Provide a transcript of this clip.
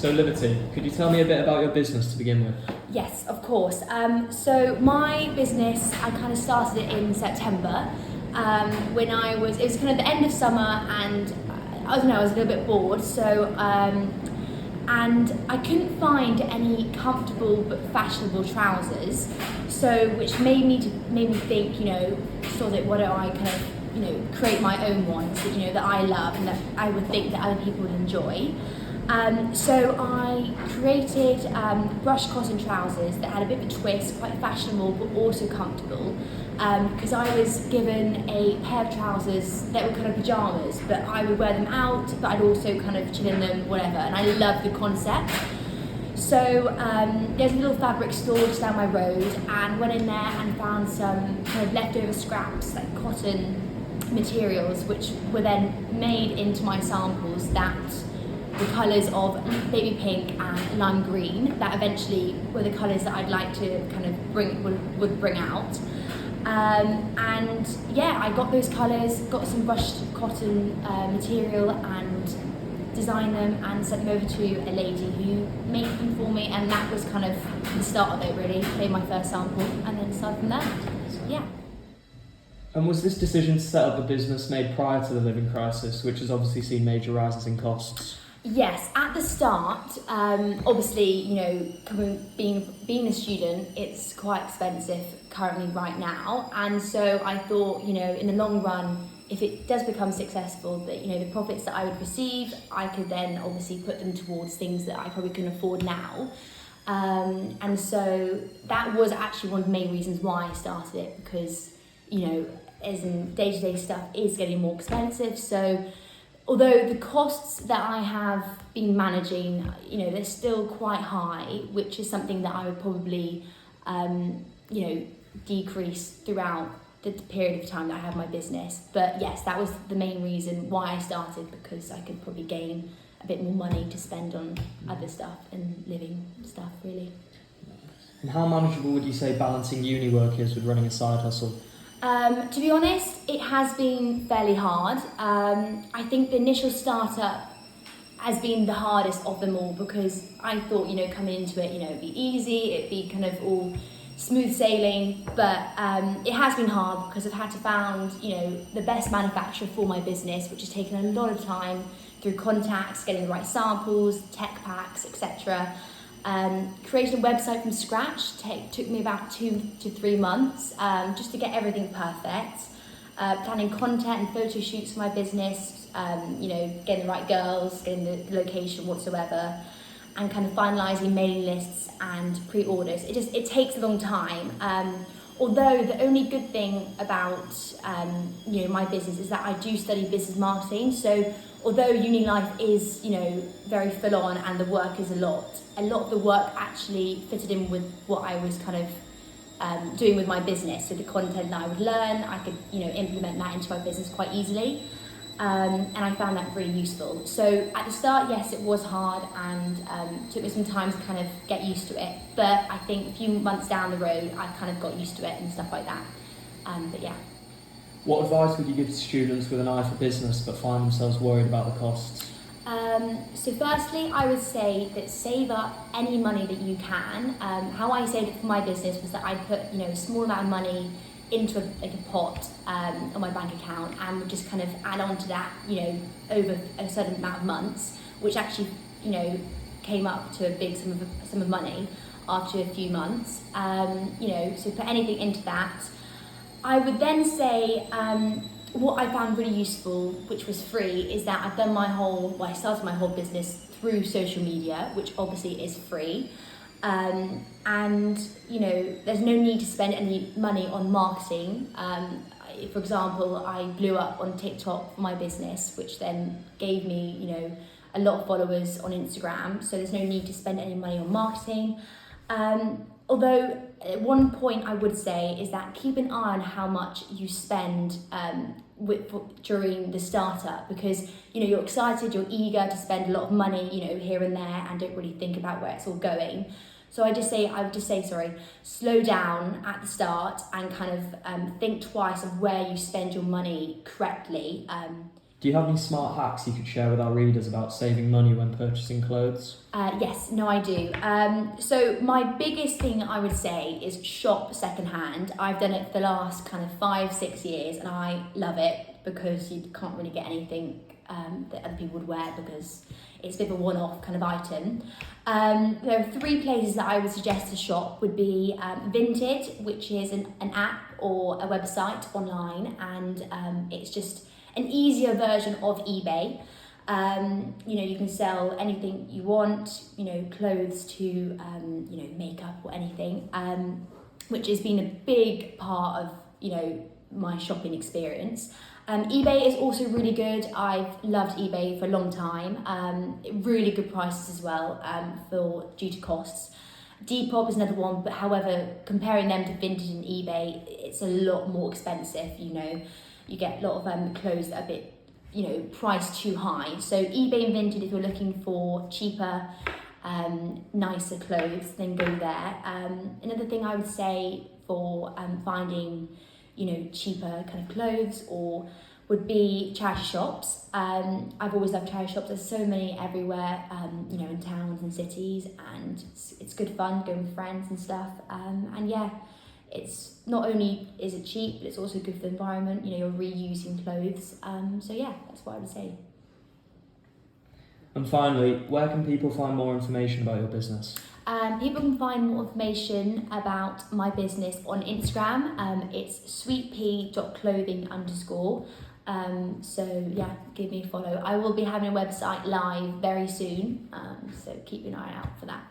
So Liberty, could you tell me a bit about your business to begin with? Yes, of course. So my business, I kind of started it in September when it was kind of the end of summer, and I don't know, I was a little bit bored. So and I couldn't find any comfortable but fashionable trousers. So which made me think, sort of what do I kind of create my own ones that I love and that I would think that other people would enjoy. So I created brushed cotton trousers that had a bit of a twist, quite fashionable but also comfortable, because I was given a pair of trousers that were kind of pyjamas, but I would wear them out, but I'd also kind of chill in them, whatever, and I loved the concept. So there's a little fabric store just down my road, and went in there and found some kind of leftover scraps, like cotton materials, which were then made into my samples that the colours of baby pink and lime green that eventually were the colours that I'd like to kind of bring out. And yeah, I got those colours, got some brushed cotton material and designed them and sent them over to a lady who made them for me, and that was kind of the start of it really. Made my first sample and then started from there. Yeah. And was this decision to set up the business made prior to the living crisis, which has obviously seen major rises in costs? Yes, at the start, obviously, being a student, it's quite expensive currently right now, and so I thought, in the long run, if it does become successful, that the profits that I would receive, I could then obviously put them towards things that I probably can afford now. And so that was actually one of the main reasons why I started it, because as in day-to-day stuff is getting more expensive. So although the costs that I have been managing, they're still quite high, which is something that I would probably, decrease throughout the period of time that I have my business. But yes, that was the main reason why I started, because I could probably gain a bit more money to spend on other stuff and living stuff, really. And how manageable would you say balancing uni work is with running a side hustle? To be honest, it has been fairly hard. I think the initial startup has been the hardest of them all, because I thought, coming into it, it'd be easy, it'd be kind of all smooth sailing, but it has been hard because I've had to find, the best manufacturer for my business, which has taken a lot of time through contacts, getting the right samples, tech packs, etc. Creating a website from scratch took me about 2 to 3 months just to get everything perfect. Planning content and photo shoots for my business, getting the right girls, getting the location whatsoever, and kind of finalising mailing lists and pre-orders. It takes a long time. Although the only good thing about my business is that I do study business marketing. So although uni life is very full on and the work is a lot of the work actually fitted in with what I was kind of doing with my business. So the content that I would learn, I could implement that into my business quite easily, and I found that really useful. So at the start, yes, it was hard and took me some time to kind of get used to it. But I think a few months down the road, I kind of got used to it and stuff like that. But yeah. What advice would you give to students with an eye for business but find themselves worried about the costs? So firstly, I would say that save up any money that you can. How I saved it for my business was that I put a small amount of money into a pot on my bank account, and would just kind of add on to that over a certain amount of months, which actually came up to a big sum of money after a few months. So put anything into that. I would then say what I found really useful, which was free, is that I started my whole business through social media, which obviously is free. And there's no need to spend any money on marketing. For example, I blew up on TikTok for my business, which then gave me a lot of followers on Instagram, so there's no need to spend any money on marketing. Although one point I would say is that keep an eye on how much you spend during the startup, because you're excited, you're eager to spend a lot of money here and there, and don't really think about where it's all going. So I would just say slow down at the start and kind of think twice of where you spend your money correctly. Do you have any smart hacks you could share with our readers about saving money when purchasing clothes? Yes, no, I do. So my biggest thing I would say is shop secondhand. I've done it for the last kind of 5-6 years, and I love it because you can't really get anything that other people would wear because it's a bit of a one-off kind of item. There are 3 places that I would suggest to shop. Would be Vinted, which is an app or a website online, and it's just an easier version of eBay. You can sell anything you want, clothes to, makeup or anything, which has been a big part of, my shopping experience. eBay is also really good. I've loved eBay for a long time. Really good prices as well, due to costs. Depop is another one, but however, comparing them to Vinted and eBay, it's a lot more expensive. You get a lot of clothes that are a bit, priced too high. So eBay and Vinted, if you're looking for cheaper, nicer clothes, then go there. Another thing I would say for finding, cheaper kind of clothes would be charity shops. I've always loved charity shops. There's so many everywhere, in towns and cities, and it's good fun going with friends and stuff. And yeah, it's not only is it cheap, but it's also good for the environment. You're reusing clothes. So yeah, that's what I would say. And finally, where can people find more information about your business? People can find more information about my business on Instagram. It's sweetpea.clothing_. So yeah, give me a follow. I will be having a website live very soon. So keep an eye out for that.